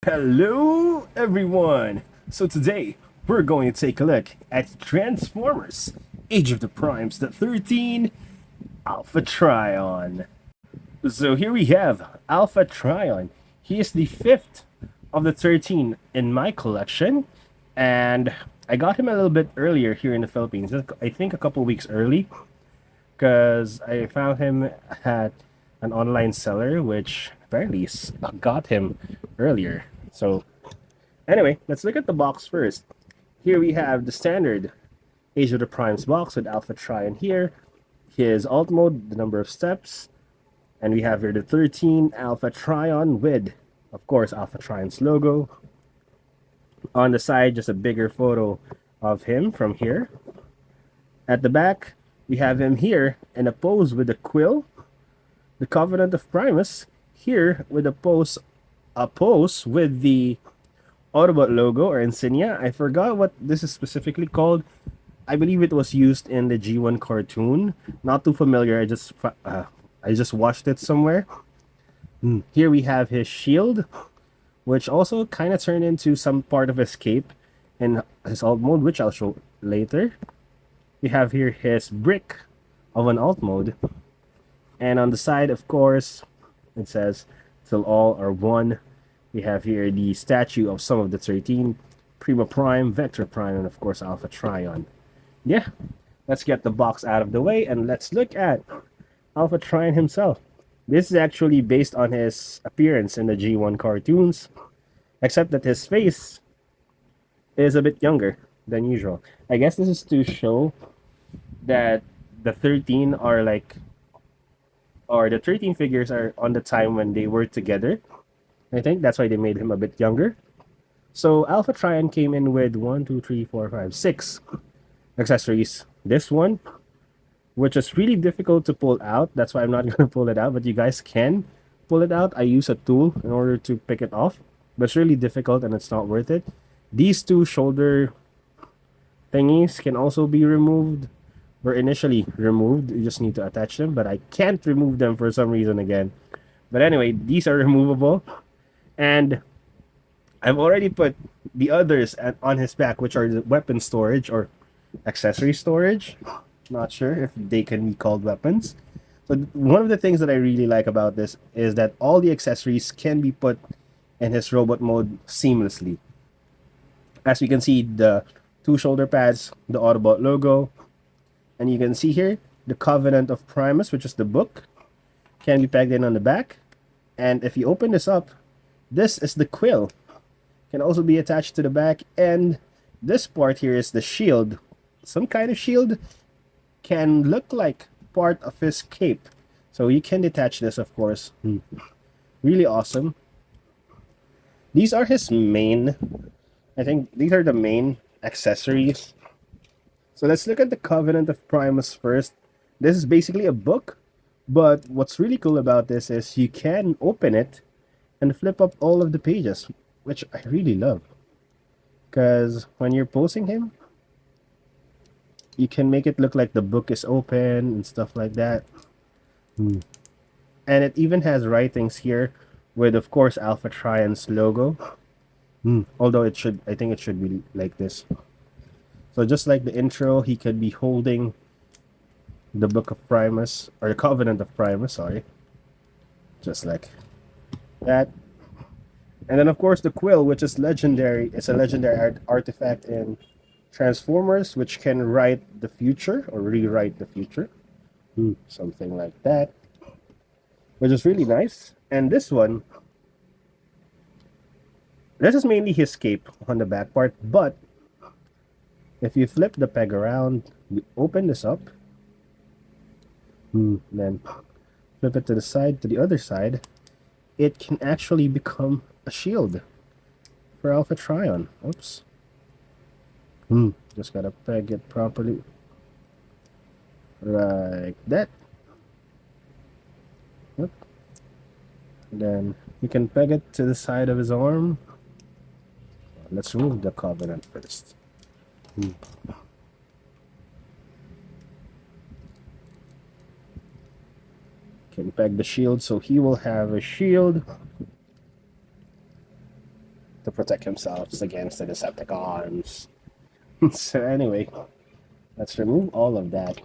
Hello, everyone! So today, we're going to take a look at Transformers Age of the Primes, the 13 Alpha Trion. So here we have Alpha Trion. He is the fifth of the 13 in my collection, and I got him a little bit earlier here in the Philippines. I think a couple weeks early, because I found him at an online seller, which apparently got him earlier. So anyway, let's look at the box first. Here we have the standard Age of the Primes box with Alpha Trion here, his alt mode, the number of steps, and we have here the 13 Alpha Trion with, of course, Alpha Trion's logo. On the side, just a bigger photo of him from here. At the back, we have him here in a pose with a quill, the Covenant of Primus, here with a pose with the Autobot logo or insignia. I forgot what this is specifically called. I believe it was used in the G1 cartoon. Not too familiar. I just watched it somewhere. Here we have his shield, which also kind of turned into some part of escape in his alt mode, which I'll show later. We have here his brick of an alt mode. And on the side, of course, it says, "Till all are one." We have here the statue of some of the 13, Prima Prime, Vector Prime, and of course Alpha Trion. Yeah, let's get the box out of the way and let's look at Alpha Trion himself. This is actually based on his appearance in the G1 cartoons, except that his face is a bit younger than usual. I guess this is to show that the 13 are like, or the 13 figures are on the time when they were together. I think that's why they made him a bit younger. So Alpha Trion came in with 6 accessories. This one, which is really difficult to pull out. That's why I'm not going to pull it out, but you guys can pull it out. I use a tool in order to pick it off, but it's really difficult and it's not worth it. These two shoulder thingies can also be removed, were initially removed. You just need to attach them, but I can't remove them for some reason again. But anyway, these are removable. And I've already put the others on his back, which are the weapon storage or accessory storage. Not sure if they can be called weapons. So one of the things that I really like about this is that all the accessories can be put in his robot mode seamlessly. As we can see, the two shoulder pads, the Autobot logo, and you can see here the Covenant of Primus, which is the book, can be pegged in on the back. And if you open this up, this is the quill. Can also be attached to the back, and this part here is the shield. Some kind of shield, can look like part of his cape. So you can detach this, of course. Really awesome. These are his main, I think these are the main accessories. So let's look at the Covenant of Primus first. This is basically a book, but what's really cool about this is you can open it and flip up all of the pages, which I really love. Because when you're posing him, you can make it look like the book is open and stuff like that. And it even has writings here with, of course, Alpha Trion's logo. Although I think it should be like this. So just like the intro, he could be holding the Book of Primus, or the Covenant of Primus, sorry. Just like that. And then, of course, the quill, which is legendary. It's a legendary artifact in Transformers, which can write the future or rewrite the future. Something like that. Which is really nice. And this one, this is mainly his cape on the back part, but if you flip the peg around, you open this up, then flip it to the side, to the other side, it can actually become a shield for Alpha Trion. Oops. Just gotta peg it properly. Like that. Yep. Then you can peg it to the side of his arm. Let's remove the Covenant first. Can peg the shield, so he will have a shield. to protect himself against the Decepticons. So anyway, let's remove all of that.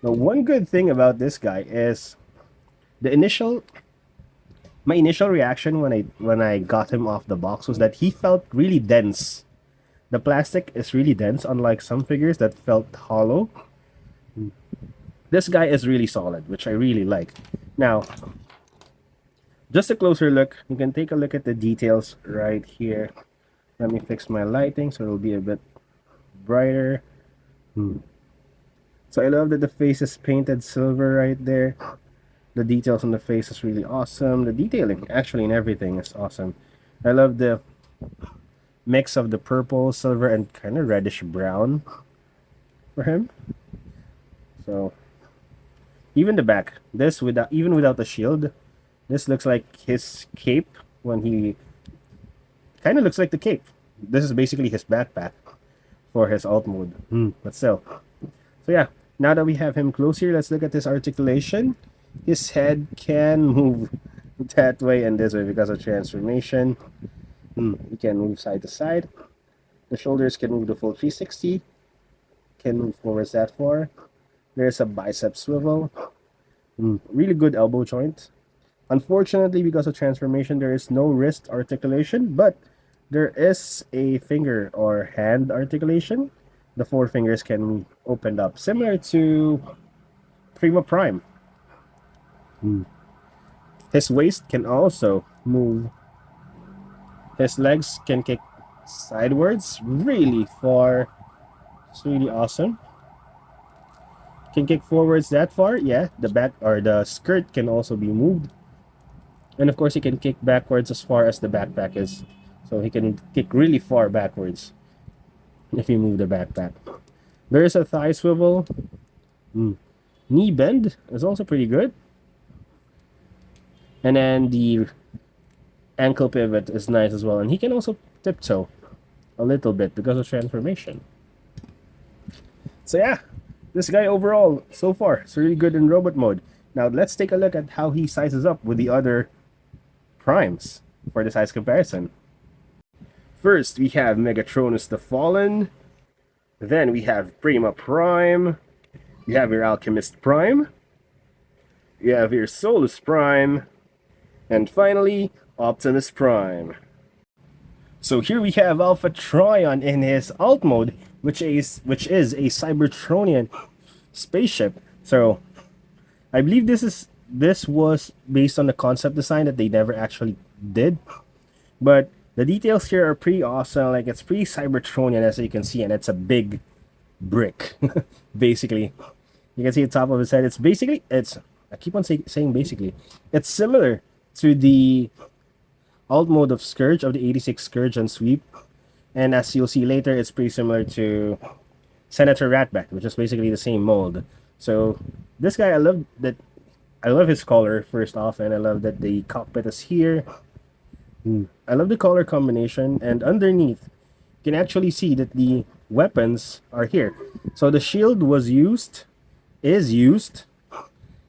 The one good thing about this guy is the my initial reaction when I got him off the box was that he felt really dense. The plastic is really dense, unlike some figures that felt hollow. This guy is really solid, which I really like. Now, just a closer look, you can take a look at the details right here. Let me fix my lighting so it'll be a bit brighter. So I love that the face is painted silver right there. The details on the face is really awesome. The detailing, actually, in everything is awesome. I love the mix of the purple, silver, and kind of reddish brown for him. So even the back, this even without the shield, this looks like his cape when he kind of looks like the cape. This is basically his backpack for his alt mode. But still. So yeah, now that we have him close here, let's look at his articulation. His head can move that way and this way because of transformation. He can move side to side. The shoulders can move the full 360. Can move forwards that far. There's a bicep swivel. Really good elbow joint. Unfortunately, because of transformation, there is no wrist articulation, but there is a finger or hand articulation. The 4 fingers can be opened up, similar to Prime. His waist can also move. His legs can kick sidewards really far. It's really awesome. Can kick forwards that far. Yeah, the back or the skirt can also be moved. And of course, he can kick backwards as far as the backpack is. So he can kick really far backwards if you move the backpack. There is a thigh swivel. Knee bend is also pretty good. And then the ankle pivot is nice as well. And he can also tiptoe a little bit because of transformation. So yeah, this guy overall, so far, is really good in robot mode. Now let's take a look at how he sizes up with the other primes for the size comparison. First, we have Megatronus the Fallen. Then we have Prima Prime. You have your Alchemist Prime. You have your Solus Prime. And finally, Optimus Prime. So here we have Alpha Trion in his alt mode, which is a Cybertronian spaceship. So I believe this was based on the concept design that they never actually did. But the details here are pretty awesome. Like, it's pretty Cybertronian, as you can see, and it's a big brick, basically. You can see the top of his head. It's basically, I keep on saying basically, it's similar to the alt mode of Scourge, of the 86 Scourge and Sweep. And as you'll see later, it's pretty similar to Senator Ratbat, which is basically the same mold. So this guy, I love his color, first off, and I love that the cockpit is here. I love the color combination, and underneath, you can actually see that the weapons are here. So the shield is used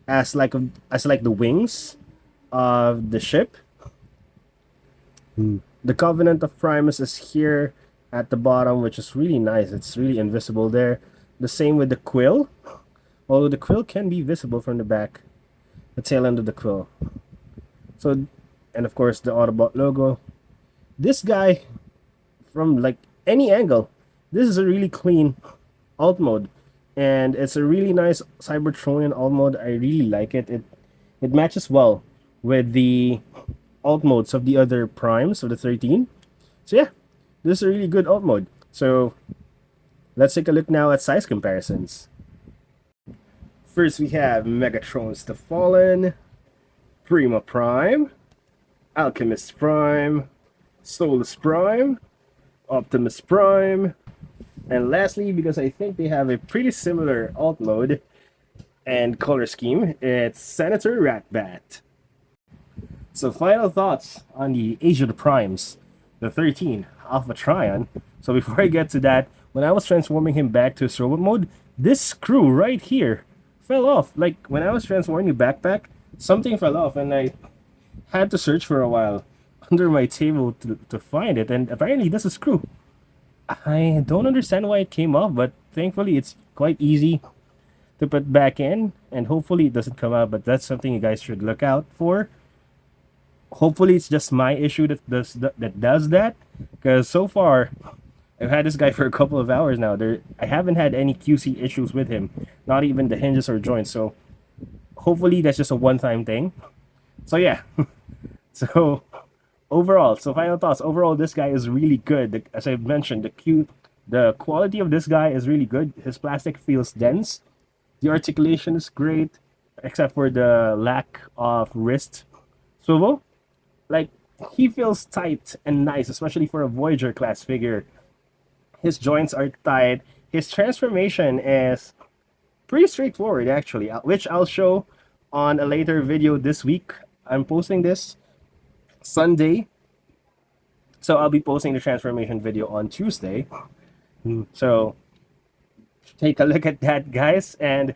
as like the wings of the ship. The Covenant of Primus is here at the bottom, which is really nice. It's really invisible there. The same with the quill, although the quill can be visible from the back, the tail end of the quill. So, and of course the Autobot logo. This guy, from like any angle, this is a really clean alt mode, and it's a really nice Cybertronian alt mode. I really like it. It matches well with the alt modes of the other primes of the 13. So yeah, this is a really good alt mode. So let's take a look now at size comparisons. First, we have Megatronus the Fallen, Prima Prime, Alchemist Prime, Solus Prime, Optimus Prime, and lastly, because I think they have a pretty similar alt mode and color scheme, it's Senator Ratbat. So final thoughts on the Age of the Primes, the 13 Alpha Trion. So before I get to that, when I was transforming him back to his robot mode, this screw right here fell off. Like, when I was transforming the backpack, something fell off and I had to search for a while under my table to find it, and apparently this is screw. I don't understand why it came off, but thankfully it's quite easy to put back in, and hopefully it doesn't come out, but that's something you guys should look out for. Hopefully it's just my issue that does that, because so far I've had this guy for a couple of hours now. I haven't had any QC issues with him, not even the hinges or joints. So hopefully that's just a one-time thing. So yeah, so overall, so final thoughts. Overall, this guy is really good. As I mentioned, the quality of this guy is really good. His plastic feels dense. The articulation is great, except for the lack of wrist swivel. Like, he feels tight and nice, especially for a Voyager class figure. His joints are tight. His transformation is pretty straightforward, actually, which I'll show on a later video this week. I'm posting this Sunday, so I'll be posting the transformation video on Tuesday. So take a look at that, guys. And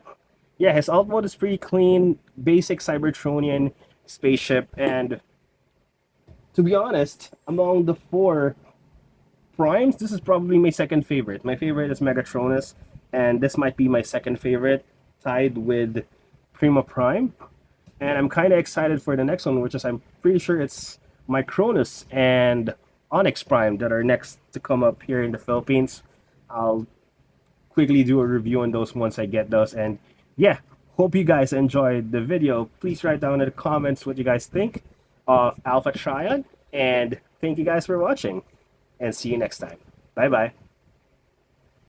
yeah, his alt mode is pretty clean, basic Cybertronian spaceship. And to be honest, among the four primes, this is probably my second favorite. My favorite is Megatronus, and this might be my second favorite, tied with Prima Prime. And I'm kind of excited for the next one, which is, I'm pretty sure it's Micronus and Onyx Prime that are next to come up here in the Philippines. I'll quickly do a review on those once I get those. And yeah, hope you guys enjoyed the video. Please write down in the comments what you guys think of Alpha Trion. And thank you guys for watching. And see you next time. Bye-bye.